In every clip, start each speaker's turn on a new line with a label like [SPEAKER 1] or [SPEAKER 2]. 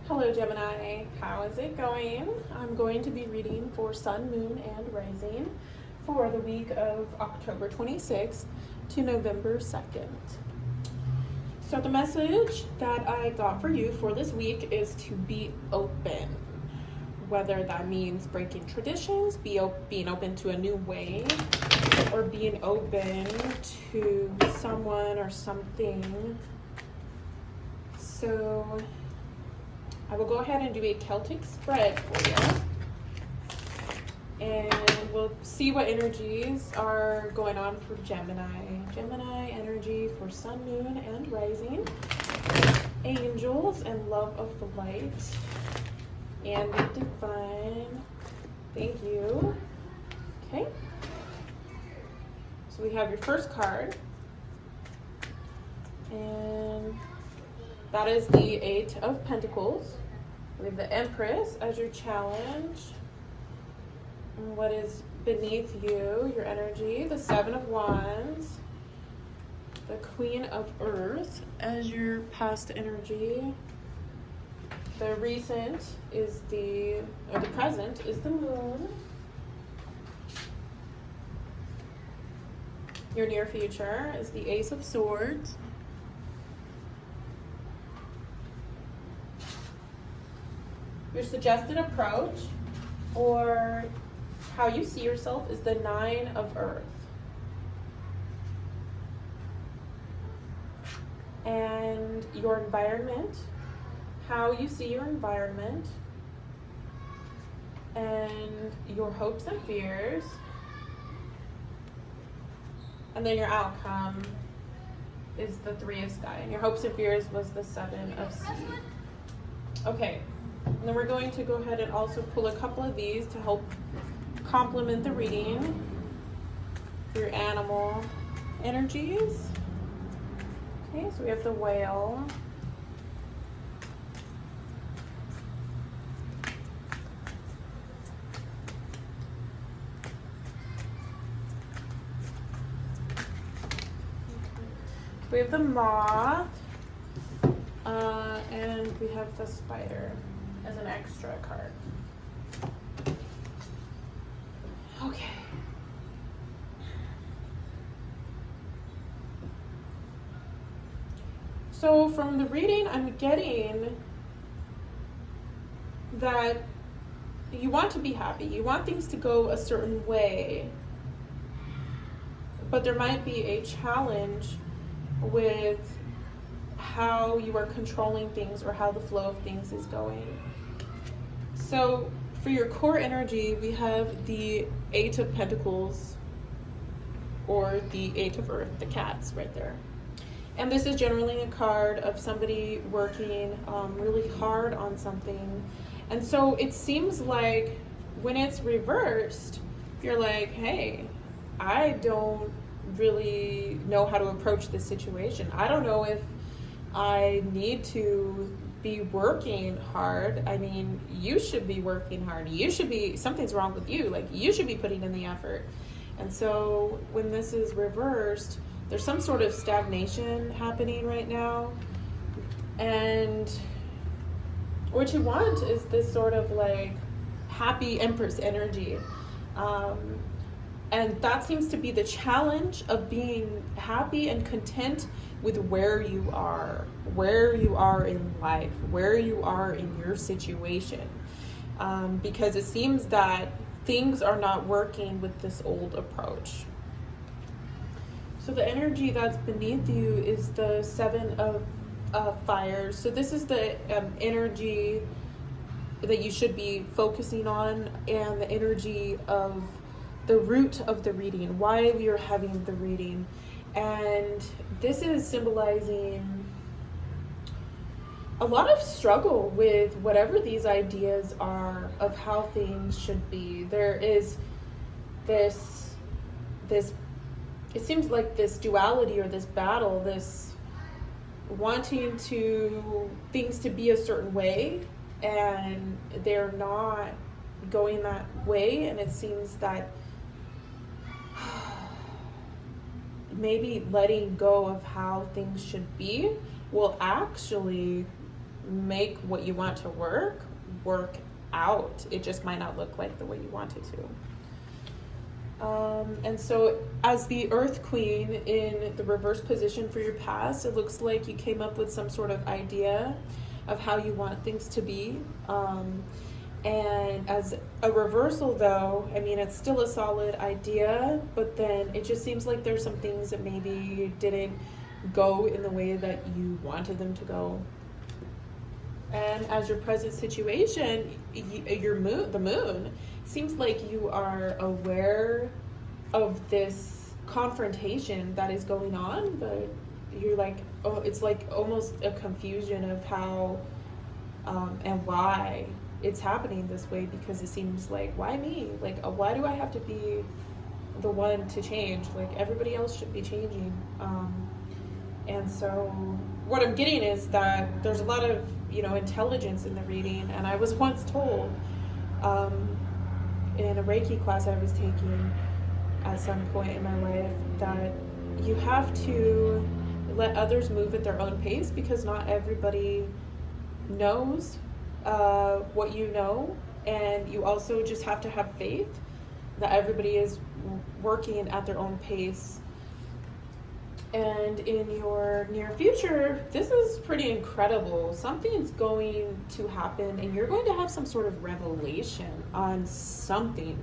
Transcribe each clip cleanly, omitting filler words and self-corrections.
[SPEAKER 1] Hello Gemini, how is it going? I'm going to be reading for Sun, Moon, and Rising for the week of October 26th to November 2nd. So the message that I got for you for this week is to be open. Whether that means breaking traditions, being open to a new way, or being open to someone or something. So I will go ahead and do a Celtic spread for you. And we'll see what energies are going on for Gemini. Gemini energy for Sun, Moon, and Rising. Angels and love of the light. And the divine. Thank you. Okay. So we have your first card. And that is the Eight of Pentacles. We have the Empress as your challenge. And what is beneath you, your energy, the Seven of Wands. The Queen of Earth as your past energy. The recent is the present is the Moon. Your near future is the Ace of Swords. Your suggested approach or how you see yourself is the Nine of Earth. And your environment, how you see your environment, and your hopes and fears, and then your outcome is the Three of Sky, and your hopes and fears was the Seven of Sea. Okay. And then we're going to go ahead and also pull a couple of these to help complement the reading for your animal energies. Okay, so we have the Whale. We have the Moth. And we have the Spider as an extra card. Okay. So from the reading, I'm getting that you want to be happy. You want things to go a certain way. But there might be a challenge with how you are controlling things or how the flow of things is going. So for your core energy, we have the Eight of Pentacles or the Eight of Earth, the cats right there. And this is generally a card of somebody working really hard on something. And so it seems like when it's reversed, you're like, hey, I don't really know how to approach this situation. I don't know if I need to be working hard. I mean, you should be working hard. You should be, something's wrong with you. Like, you should be putting in the effort. And so when this is reversed, there's some sort of stagnation happening right now. And what you want is this sort of like happy Empress energy. And that seems to be the challenge of being happy and content with where you are in life, where you are in your situation. Because it seems that things are not working with this old approach. So the energy that's beneath you is the Seven of Fires. So this is the energy that you should be focusing on, and the energy of the root of the reading, why we are having the reading. And this is symbolizing a lot of struggle with whatever these ideas are of how things should be. There is this it seems like this duality or this battle, this wanting things to be a certain way, and they're not going that way. And it seems that maybe letting go of how things should be will actually make what you want to work out. It just might not look like the way you want it to. And so as the Earth Queen in the reverse position for your past, it looks like you came up with some sort of idea of how you want things to be. And as a reversal though, I mean, it's still a solid idea, but then it just seems like there's some things that maybe didn't go in the way that you wanted them to go. And as your present situation, the moon, seems like you are aware of this confrontation that is going on, but you're like, oh, it's like almost a confusion of how and why it's happening this way, because it seems like, why me? Like, why do I have to be the one to change? Like, everybody else should be changing. And so what I'm getting is that there's a lot of, intelligence in the reading. And I was once told in a Reiki class I was taking at some point in my life that you have to let others move at their own pace, because not everybody knows what you know, and you also just have to have faith that everybody is working at their own pace. And in your near future, this is pretty incredible. Something's going to happen, and you're going to have some sort of revelation on something,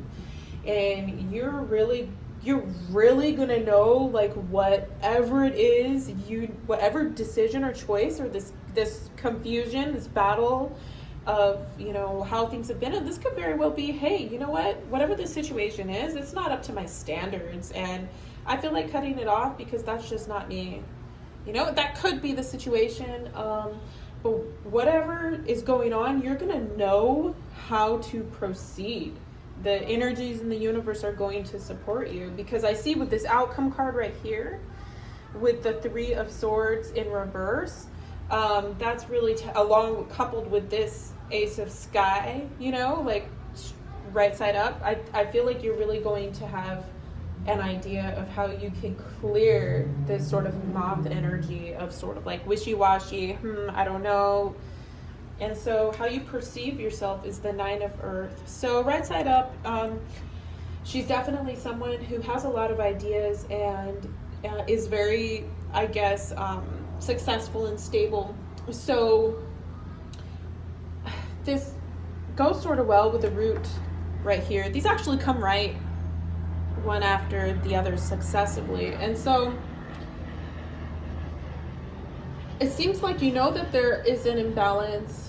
[SPEAKER 1] and you're really gonna know, like, whatever it is, whatever decision or choice, or this confusion, this battle of how things have been. And this could very well be, hey, you know what, whatever the situation is, it's not up to my standards, and I feel like cutting it off because that's just not me. That could be the situation. But whatever is going on, you're gonna know how to proceed. The energies in the universe are going to support you, because I see with this outcome card right here, with the Three of Swords in reverse, that's really coupled with this Ace of Sky, like right side up. I feel like you're really going to have an idea of how you can clear this sort of moth energy of sort of like wishy-washy, I don't know. And so how you perceive yourself is the Nine of Earth. So right side up, she's definitely someone who has a lot of ideas and is very, I guess, successful and stable. So this goes sort of well with the root right here. These actually come right one after the other successively. And so it seems like that there is an imbalance.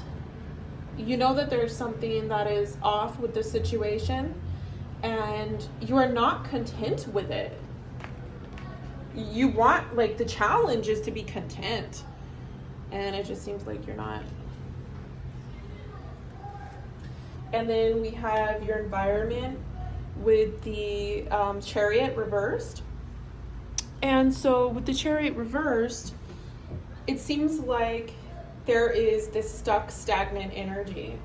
[SPEAKER 1] That there's something that is off with the situation, and you are not content with it. You want, like, the challenge is to be content, and it just seems like you're not. And then we have your environment with the Chariot reversed. And so with the Chariot reversed, it seems like there is this stuck, stagnant energy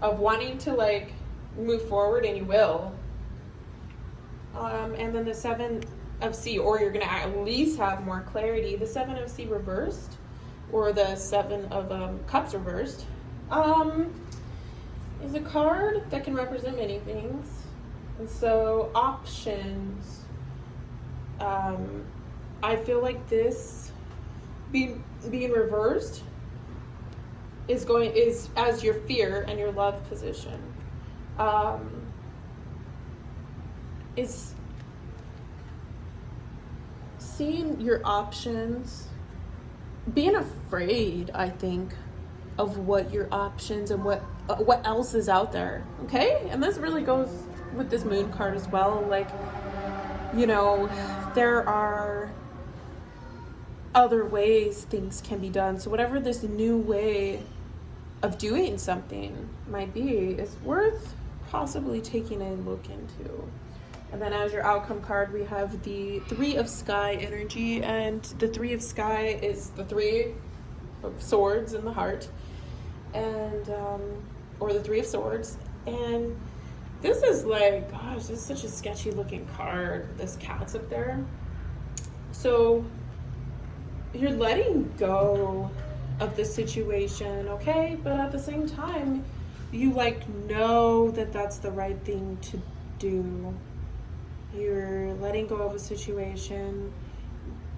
[SPEAKER 1] of wanting to, like, move forward, and you will. And then the Seven of Sea, or you're going to at least have more clarity. The Seven of Sea reversed, or the Seven of Cups reversed, is a card that can represent many things. And so options, I feel like this being reversed is as your fear and your love position. Is seeing your options, being afraid, I think, of what your options and what else is out there. Okay? And this really goes with this moon card as well. Like, there are other ways things can be done. So whatever this new way of doing something might be, is worth possibly taking a look into. And then as your outcome card, we have the Three of Sky energy, and the Three of Sky is the Three of Swords in the heart, and or the Three of Swords. And this is like, gosh, this is such a sketchy looking card. This cat's up there. So you're letting go of the situation, okay? But at the same time, you like know that that's the right thing to do. You're letting go of a situation,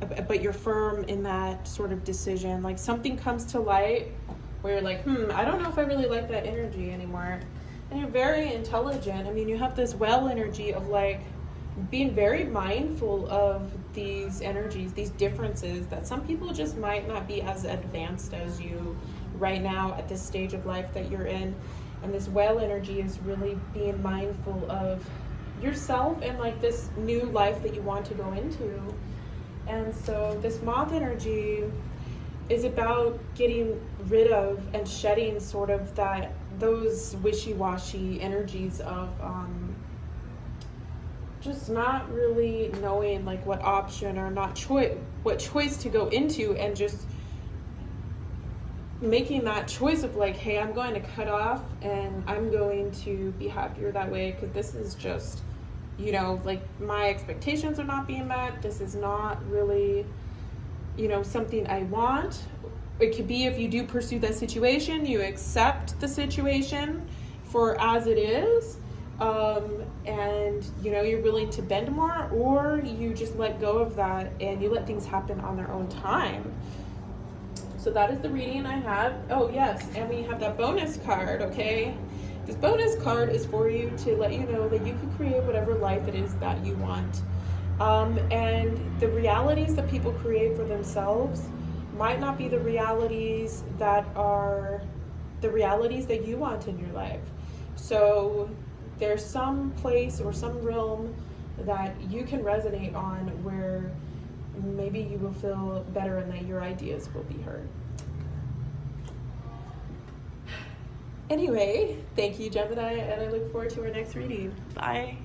[SPEAKER 1] but you're firm in that sort of decision. Like something comes to light where you're like, I don't know if I really like that energy anymore. And you're very intelligent. I mean, you have this well energy of like being very mindful of these energies, these differences that some people just might not be as advanced as you right now at this stage of life that you're in. And this well energy is really being mindful of yourself and like this new life that you want to go into. And so this moth energy is about getting rid of and shedding sort of those wishy-washy energies of just not really knowing like what option or what choice to go into, and just making that choice of like, hey, I'm going to cut off and I'm going to be happier that way, because this is just, like my expectations are not being met. This is not really, something I want. It could be if you do pursue that situation, you accept the situation for as it is, and you're willing to bend more, or you just let go of that and you let things happen on their own time. So that is the reading I have. Oh yes, and we have that bonus card, okay? This bonus card is for you to let you know that you can create whatever life it is that you want. And the realities that people create for themselves might not be the realities that are the realities that you want in your life. So there's some place or some realm that you can resonate on where maybe you will feel better and that your ideas will be heard. Anyway, thank you, Gemini, and I look forward to our next reading. Bye.